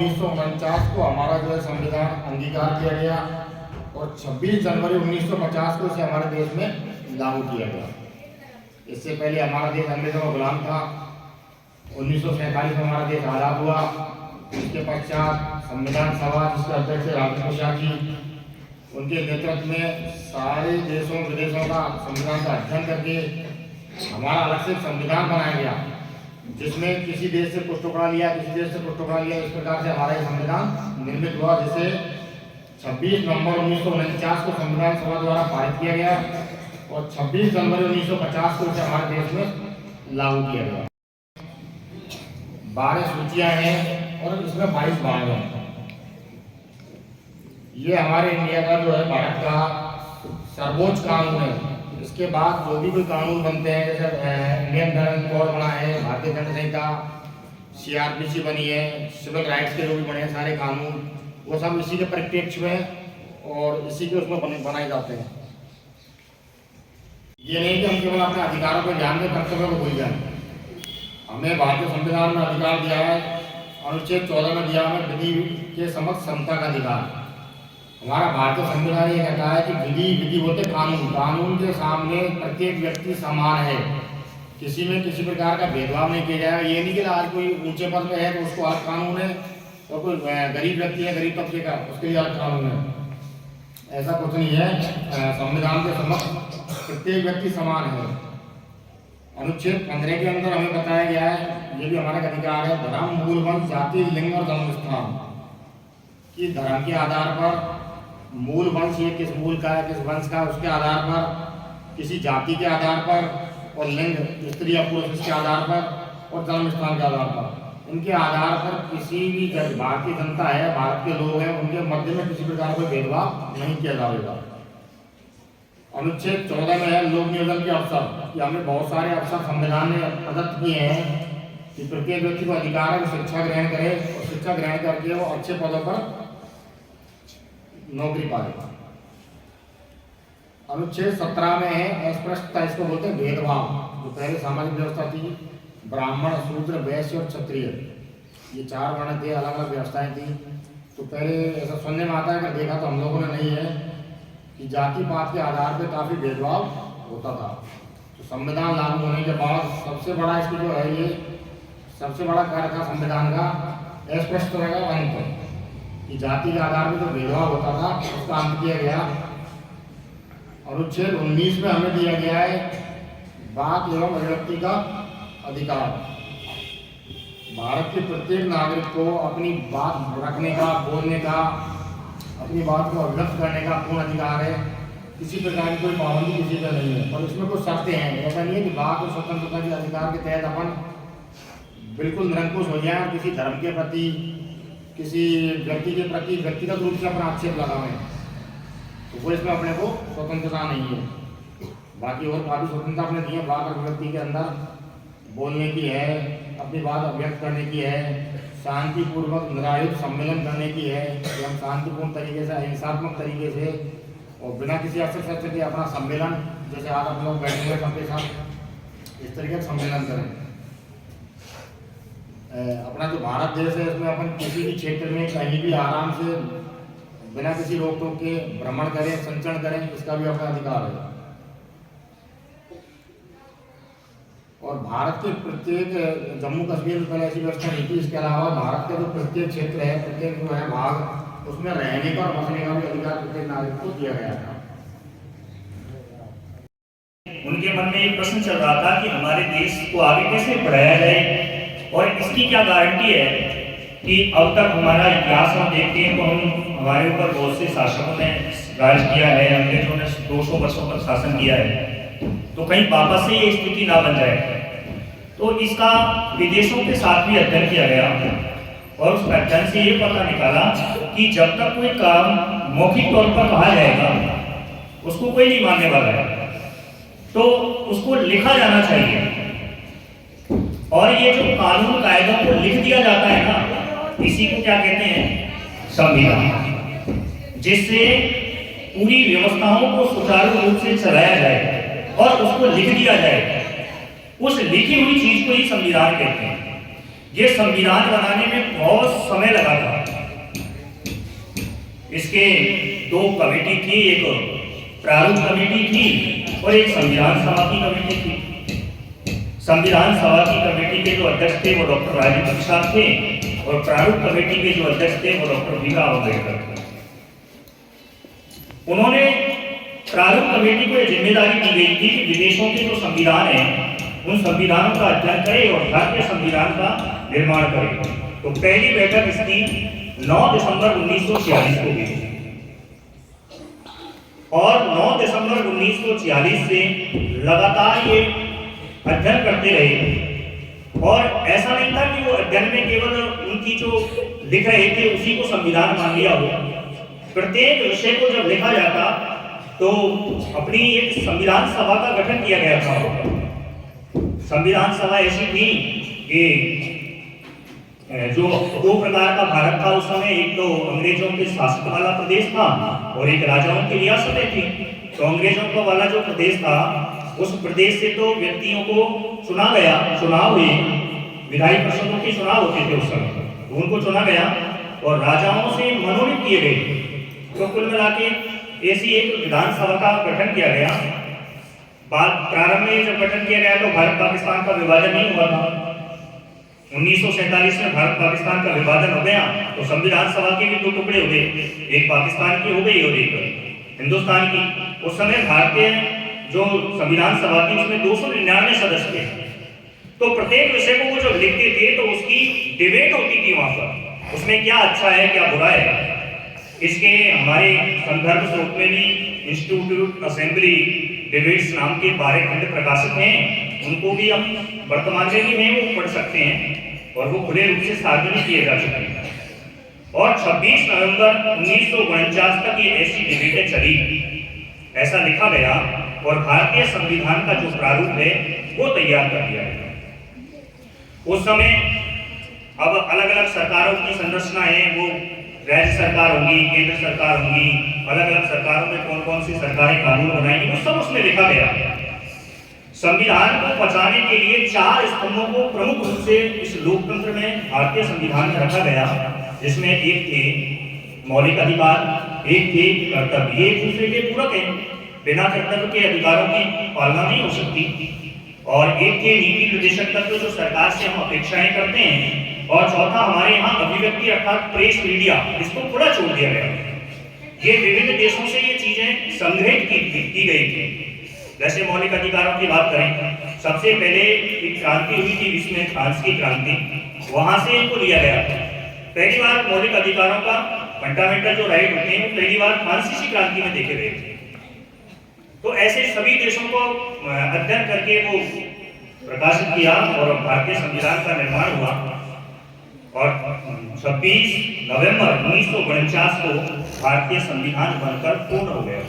1949 को हमारा जो है संविधान अंगीकार किया गया और 26 जनवरी 1950 को इसे हमारे देश में लागू किया गया। इससे पहले हमारा देश अंग्रेजों का गुलाम था। 1947 में हमारा देश आज़ाद हुआ। इसके पश्चात संविधान सभा जिसके अध्यक्ष राजेंद्र प्रसाद जी, उनके नेतृत्व में सारे देशों विदेशों का संविधान का अध्ययन करके हमारा अलग से संविधान बनाया गया, जिसमें किसी देश से कुछ टुकड़ा लिया, किसी देश से कुछ टुकड़ा लिया, इस प्रकार से हमारा ये संविधान निर्मित हुआ, जिसे 26 नवंबर 1949 को संविधान सभा द्वारा पारित किया गया और 26 जनवरी 1950 को इसे हमारे देश में लागू किया गया। 12 सूचियां हैं और इसमें 22 भाग हैं। ये हमारे इंडिया का जो है भारत का सर्वोच्च कानून है। इसके बाद जो भी कोई कानून बनते हैं, जैसे इंडियन पेनल कोड बना है, भारतीय दंड संहिता, CRPC बनी है, सिविल राइट्स के जो भी बने हैं सारे कानून, वो सब इसी के परिप्रेक्ष्य में और इसी के उसमें बनाए जाते हैं। ये नहीं कि हम केवल अपने अधिकारों पर ध्यान दें, कर्तव्यों को भूल जाएं। हमें भारतीय संविधान में अधिकार दिया है, अनुच्छेद 14 में दिया है विधि के समक्ष समता का अधिकार। हमारा भारतीय संविधान ये कहता है कि विधि बोलते कानून, कानून के सामने प्रत्येक व्यक्ति समान है, किसी में किसी प्रकार का भेदभाव नहीं किया जाएगा। ये नहीं कि आज कोई ऊंचे पद में है तो उसको अलग कानून है और कोई गरीब व्यक्ति है, गरीब तबके का, उसके लिए अलग कानून है। ऐसा कुछ नहीं है। संविधान के समक्ष प्रत्येक व्यक्ति समान है। अनुच्छेद 15 के अंदर हमें बताया गया है, ये भी हमारा अधिकार है, धर्म, मूल, वंश, जाति, लिंग और जन्म स्थान की धर्म के आधार पर, मूल वंश ये किस मूल का है, किस वंश का, उसके आधार पर, किसी जाति के आधार पर, और लिंग स्त्री या पुरुष इसके आधार पर, और जन्म स्थान के आधार पर, इनके आधार पर किसी भी भारतीय जनता है, भारत के लोग हैं, उनके मध्य में किसी प्रकार का भेदभाव नहीं किया जाएगा। अनुच्छेद 14 में है लोक नियोजन के अवसर, कि हमें बहुत सारे अवसर संविधान ने प्रदत्त किए हैं कि प्रत्येक व्यक्ति को अधिकार है कि शिक्षा ग्रहण करे और शिक्षा ग्रहण करके वो अच्छे पदों पर नौकरी पाए। अनुच्छेद 17 में है अस्पृश्यता, इसको बोलते हैं भेदभाव। जो पहले सामाजिक व्यवस्था थी, ब्राह्मण, शूद्र, वैश्य और क्षत्रिय, ये 4 वर्ण थे, अलग अलग व्यवस्थाएं थी। तो पहले ऐसा सुनने में आता है, अगर देखा तो हम लोगों ने नहीं है, कि जाति पात के आधार पर काफी भेदभाव होता था। तो संविधान लागू होने के बाद सबसे बड़ा इसकी जो है, ये सबसे बड़ा कार्य था संविधान का अस्पृश्यता का अंत, कि जाति के आधार पर जो भेदभाव होता था उसका अंत किया गया। अनुच्छेद 19 में हमें दिया गया है वाक एवं अभिव्यक्ति का अधिकार। भारत के प्रत्येक नागरिक को अपनी बात रखने का, बोलने का, अपनी बात को अभिव्यक्त करने का पूर्ण अधिकार है। किसी प्रकार की कोई पाबंदी किसी का नहीं है, और इसमें कुछ शर्तें हैं। ऐसा नहीं है कि वाक और स्वतंत्रता के अधिकार के तहत अपन बिल्कुल निरंकुश हो जाए, किसी धर्म के प्रति, किसी व्यक्ति के प्रति व्यक्तिगत रूप से अपना आक्षेप लगावें, तो वो इसमें अपने को स्वतंत्रता नहीं है। बाकी और काफ़ी स्वतंत्रता अपने दी है। वाक अभिव्यक्ति के अंदर बोलने की है, अपनी बात अभिव्यक्त करने की है, शांतिपूर्वक निरायुध सम्मेलन करने की है, कि हम शांतिपूर्ण तरीके से, अहिंसात्मक तरीके से और बिना किसी अस्त्र शस्त्र के अपना सम्मेलन, जैसे आज हम लोग बैठे हुए सबके साथ, इस तरीके से सम्मेलन करें। अपना जो भारत देश है, इसमें अपन किसी भी क्षेत्र में कहीं भी आराम से बिना किसी रोक टोक के भ्रमण करें, संचरण करें, इसका भी अपना अधिकार है। और भारत के प्रत्येक, जम्मू कश्मीर में पहले ऐसी व्यवस्था नहीं थी, इसके अलावा भारत का जो प्रत्येक क्षेत्र है, प्रत्येक जो है भाग, उसमें रहने का और बसने का भी अधिकार प्रत्येक नागरिक को दिया गया था। उनके मन में एक प्रश्न चल रहा था कि हमारे देश को आगे कैसे बढ़ाया जाए, और इसकी क्या गारंटी है कि अब तक हमारा इतिहास हम देखते हैं तो हम हमारे ऊपर बहुत से शासकों ने राज किया है, अंग्रेजों ने 200 वर्षों तक शासन किया है, तो कहीं वापस से ये स्थिति ना बन जाए। तो इसका विदेशों के साथ भी अध्ययन किया गया और उस अध्ययन से ये पता निकाला कि जब तक कोई काम मौखिक तौर पर कहा जाएगा उसको कोई नहीं मानने वाला है, तो उसको लिखा जाना चाहिए। और ये जो कानून कायदों को लिख दिया जाता है ना, इसी को क्या कहते हैं, संविधान, जिससे पूरी व्यवस्थाओं को सुचारू रूप से चलाया जाए और उसको लिख दिया जाए। उस लिखी हुई चीज को ही संविधान कहते हैं। ये संविधान बनाने में बहुत समय लगा था। इसके दो कमेटी थी, एक प्रारूप कमेटी थी और एक संविधान सभा की कमेटी थी। संविधान सभा की कमेटी के जो अध्यक्ष थे वो डॉक्टर राजेंद्र प्रसाद थे और प्रारूप कमेटी के जो अध्यक्ष थे वो डॉक्टर भीमराव अम्बेडकर थे। उन्होंने प्रारूप कमेटी को यह जिम्मेदारी दी गई थी कि विदेशों के जो संविधान है उन संविधानों का अध्ययन करे और भारतीय संविधान का निर्माण करे। तो पहली बैठक इसकी 9 दिसंबर 1946 को हुई और 9 दिसंबर 1946 से लगातार ये अध्ययन करते रहे। और ऐसा नहीं था कि वो अध्ययन में केवल उनकी जो लिख रहे थे उसी को संविधान मान लिया हो। प्रत्येक विषय को जब लिखा जाता तो अपनी एक संविधान सभा का गठन किया गया था। संविधान सभा ऐसी थी कि जो दो प्रकार का भारत था उस समय, एक तो अंग्रेजों के शासन वाला प्रदेश था और एक राजाओं की रियासतें थी। तो अंग्रेजों का वाला जो प्रदेश था उस प्रदेश से तो व्यक्तियों को चुना गया, चुनाव हुए, विधायी परिषदों के चुनाव होते थे उस समय, तो उनको चुना गया और राजाओं से मनोनीत किए गए। तो कुल मिला के ऐसी एक विधानसभा का गठन किया गया। प्रारंभ में जब गठन किया गया तो भारत पाकिस्तान का विभाजन नहीं हुआ था। 1947 में भारत पाकिस्तान का विभाजन हो गया तो संविधान सभा के भी दो टुकड़े हो गए, एक पाकिस्तान की हो गई और एक हिंदुस्तान की। उस समय भारतीय जो संविधान सभा थी उसमें 299 सदस्य थे। तो प्रत्येक विषय को वो जब लिखते थे तो उसकी डिबेट होती थी वहां पर, उसमें क्या अच्छा है क्या बुरा है। इसके हमारे संदर्भ स्रोत में भी इंस्टीट्यूट असेंबली डिबेट्स नाम के 12 खंड प्रकाशित हैं, उनको भी हम वर्तमान में भी हैं वो पढ़ सकते हैं और वो खुले रूप से सार्वजनिक किए जा चुके हैं। और 26 नवंबर 1949 तक ये ऐसी डिबेटें चली, ऐसा लिखा गया और भारतीय संविधान का जो प्रारूप है वो तैयार कर दिया गया। उस समय अब अलग अलग सरकारों की संरचना है, वो राज्य सरकार होगी, केंद्र सरकार होगी, अलग अलग सरकारों में कौन कौन सी सरकारें कानून बनाएंगी, वो सब उसमें लिखा गया। संविधान को बचाने के लिए 4 स्तंभों को प्रमुख रूप से इस लोकतंत्र में भारतीय संविधान में रखा गया, जिसमें एक थे मौलिक अधिकार, एक थे कर्तव्य। ये एक दूसरे के पूरक हैं, बिना कर्तव्य के अधिकारों की पालना नहीं हो सकती। और एक थे नीति निर्देशक तत्व जो सरकार से हम अपेक्षाएं करते हैं। और चौथा हमारे यहाँ अभिव्यक्ति अर्थात प्रेस मीडिया, इसको खुला छोड़ दिया गया। ये विभिन्न देशों से ये चीजें संग्रहित की गई थी। जैसे मौलिक अधिकारों की बात करें, सबसे पहले एक क्रांति हुई थी जिसमें फ्रांस की क्रांति, वहां से इनको लिया गया। पहली बार मौलिक अधिकारों का फंडामेंटल जो राइट होते हैं पहली बार फ्रांसीसी क्रांति में देखे गए थे। तो ऐसे सभी देशों को अध्ययन करके वो प्रकाशित किया और भारतीय संविधान का निर्माण हुआ। और 26 नवंबर 1949 को भारतीय संविधान बनकर पूर्ण हो गया।